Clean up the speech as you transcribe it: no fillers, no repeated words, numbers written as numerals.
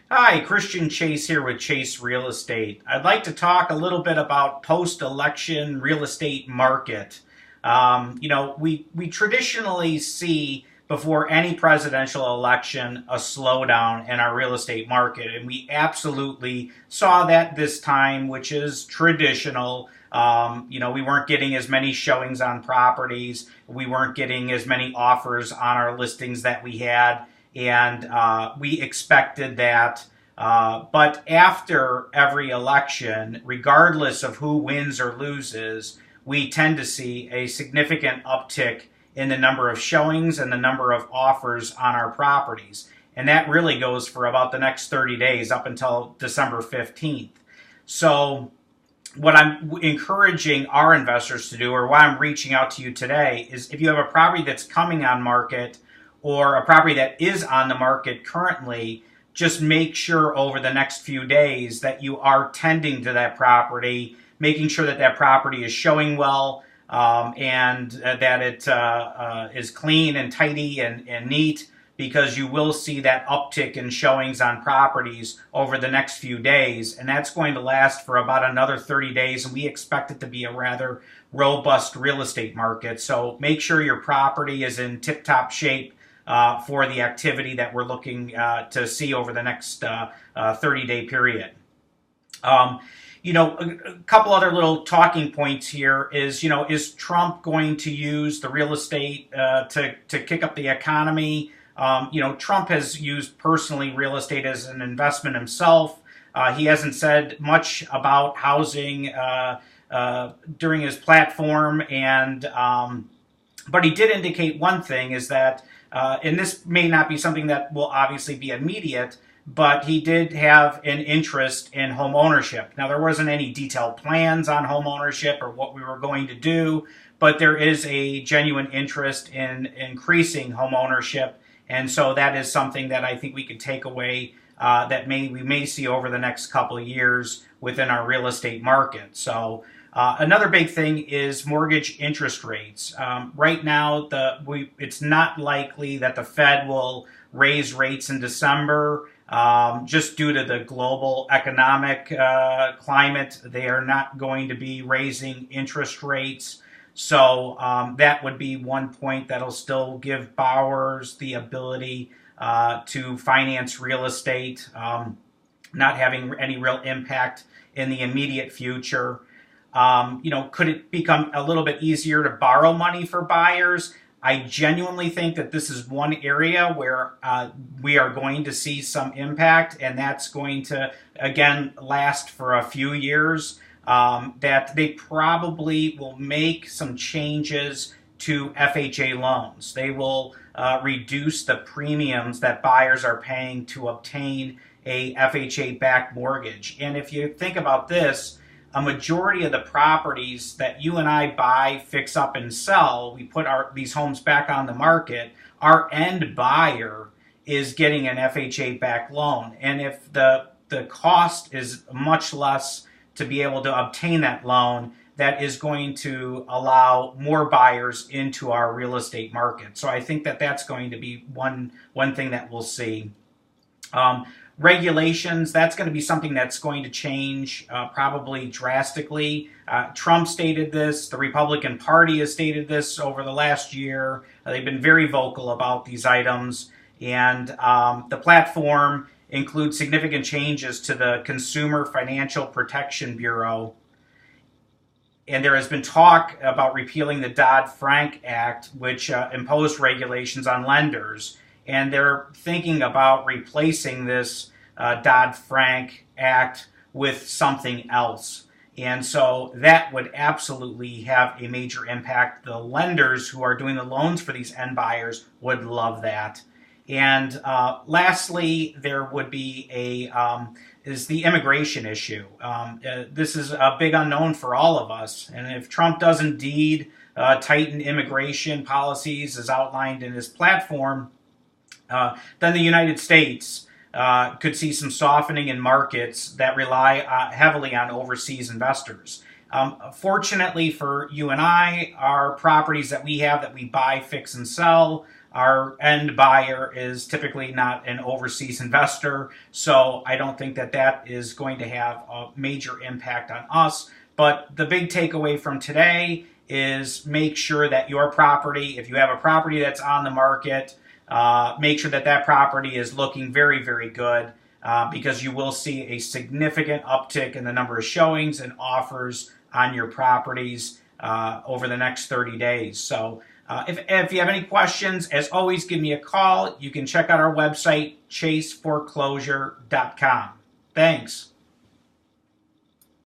Hi, Christian Chase here with Chase Real Estate. I'd like to talk a little bit about post-election real estate market. We traditionally see before any presidential election a slowdown in our real estate market, and we absolutely saw that this time, which is traditional. We weren't getting as many showings on properties. We weren't getting as many offers on our listings that we had, and we expected that. But after every election, regardless of who wins or loses, we tend to see a significant uptick in the number of showings and the number of offers on our properties. And that really goes for about the next 30 days up until December 15th. So, what I'm encouraging our investors to do, or why I'm reaching out to you today, is if you have a property that's coming on market or a property that is on the market currently, just make sure over the next few days that you are tending to that property, making sure that that property is showing well, and that it is clean and tidy and neat, because you will see that uptick in showings on properties over the next few days, and that's going to last for about another 30 days, and we expect it to be a rather robust real estate market. So make sure your property is in tip-top shape for the activity that we're looking to see over the next 30-day period. A couple other little talking points here is Trump going to use the real estate to kick up the economy? Trump has used personally real estate as an investment himself. He hasn't said much about housing during his platform, but he did indicate one thing, is that, and this may not be something that will obviously be immediate, but he did have an interest in home ownership. Now, there wasn't any detailed plans on home ownership or what we were going to do, but there is a genuine interest in increasing home ownership. And so that is something that I think we could take away that we may see over the next couple of years within our real estate market. So another big thing is mortgage interest rates. Right now, it's not likely that the Fed will raise rates in December. Just due to the global economic climate, they are not going to be raising interest rates. So that would be one point that'll still give borrowers the ability to finance real estate, not having any real impact in the immediate future. Could it become a little bit easier to borrow money for buyers? I genuinely think that this is one area where we are going to see some impact, and that's going to, again, last for a few years. That they probably will make some changes to FHA loans. They will reduce the premiums that buyers are paying to obtain a FHA-backed mortgage. And if you think about this, a majority of the properties that you and I buy, fix up, and sell, we put these homes back on the market, our end buyer is getting an FHA-backed loan. And if the cost is much less to be able to obtain that loan, that is going to allow more buyers into our real estate market. So I think that that's going to be one thing that we'll see. Regulations, that's going to be something that's going to change probably drastically. Trump stated this. The Republican Party has stated this over the last year. They've been very vocal about these items. And the platform includes significant changes to the Consumer Financial Protection Bureau. And there has been talk about repealing the Dodd-Frank Act, which imposed regulations on lenders. And they're thinking about replacing this Dodd-Frank Act with something else. And so that would absolutely have a major impact. The lenders who are doing the loans for these end buyers would love that. And lastly, there would be is the immigration issue. This is a big unknown for all of us. And if Trump does indeed tighten immigration policies as outlined in his platform, then the United States could see some softening in markets that rely heavily on overseas investors. Fortunately for you and I, our properties that we have that we buy, fix, and sell our end buyer is typically not an overseas investor, so I don't think that that is going to have a major impact on us. But the big takeaway from today is make sure that your property, if you have a property that's on the market, make sure that that property is looking very, very good, because you will see a significant uptick in the number of showings and offers on your properties over the next 30 days. So if you have any questions, as always, give me a call. You can check out our website, chaseforeclosure.com. Thanks.